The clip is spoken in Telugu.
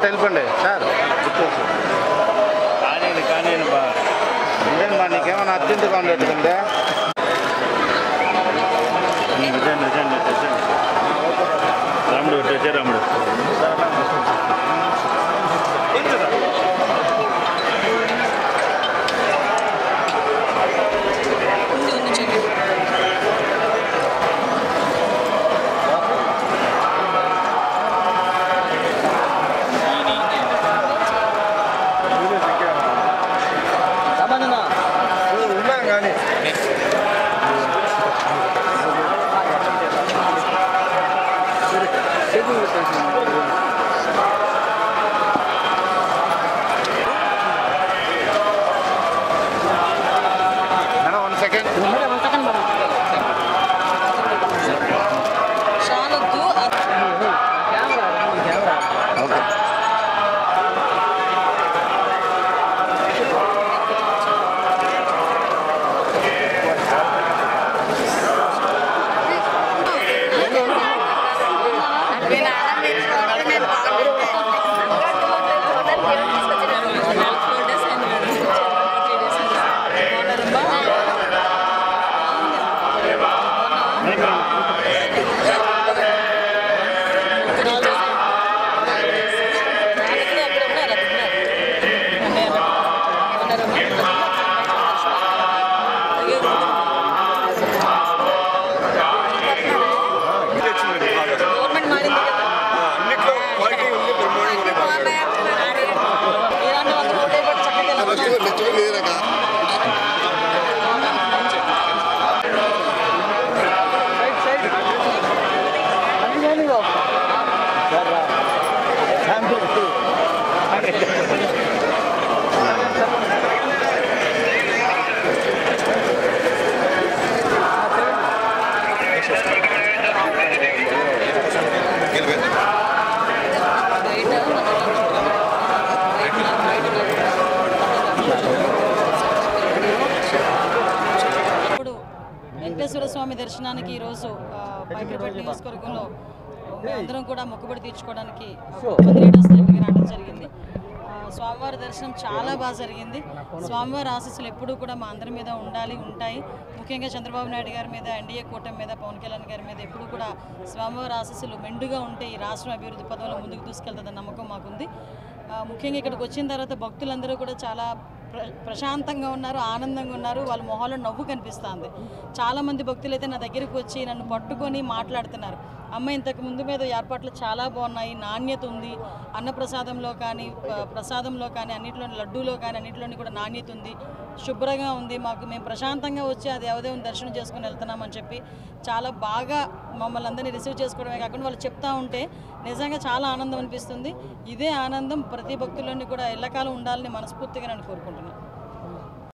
వెళ్ళిపోండి సార్. కానీ ఇదేమ్మా నీకేమైనా అర్జెంటుగా ఉండేట్టుకుందే? రాముడు రాముడు వెంకటేశ్వర స్వామి దర్శనానికి ఈరోజు పైకిపేట నియోజకవర్గంలో అందరం కూడా మొక్కుబడి తీర్చుకోవడానికి లీడర్స్ దగ్గరికి రావడం జరిగింది. స్వామివారి దర్శనం చాలా బాగా జరిగింది. స్వామివారి ఆశీస్సులు ఎప్పుడూ కూడా మా అందరి మీద ఉంటాయి. ముఖ్యంగా చంద్రబాబు నాయుడు గారి మీద, ఎన్డీఏ కూటమి మీద, పవన్ కళ్యాణ్ గారి మీద ఎప్పుడూ కూడా స్వామివారి ఆశీస్సులు మెండుగా ఉంటే ఈ రాష్ట్రం అభివృద్ధి పదంలో ముందుకు తీసుకెళ్తుందన్న నమ్మకం మాకుంది. ముఖ్యంగా ఇక్కడికి వచ్చిన తర్వాత భక్తులందరూ కూడా చాలా ప్రశాంతంగా ఉన్నారు, ఆనందంగా ఉన్నారు. వాళ్ళ మొహాల్లో నవ్వు కనిపిస్తుంది. చాలామంది భక్తులు అయితే నా దగ్గరికి వచ్చి నన్ను పట్టుకొని మాట్లాడుతున్నారు. అమ్మ ఇంతకు ముందు మీద ఏర్పాట్లు చాలా బాగున్నాయి, నాణ్యత ఉంది, అన్నప్రసాదంలో కానీ ప్రసాదంలో కానీ అన్నింటిలోని లడ్డూలో కానీ అన్నింటిలోని కూడా నాణ్యత ఉంది, శుభ్రంగా ఉంది, మేము ప్రశాంతంగా వచ్చి ఆ దేవదేవుని దర్శనం చేసుకుని వెళ్తున్నామని చెప్పి చాలా బాగా మమ్మల్ని అందరినీ రిసీవ్ చేసుకోవడమే కాకుండా వాళ్ళు చెప్తా ఉంటే నిజంగా చాలా ఆనందం అనిపిస్తుంది. ఇదే ఆనందం ప్రతి భక్తుల్లోని కూడా ఎల్లకాలం ఉండాలని మనస్ఫూర్తిగా నేను కోరుకుంటున్నాను.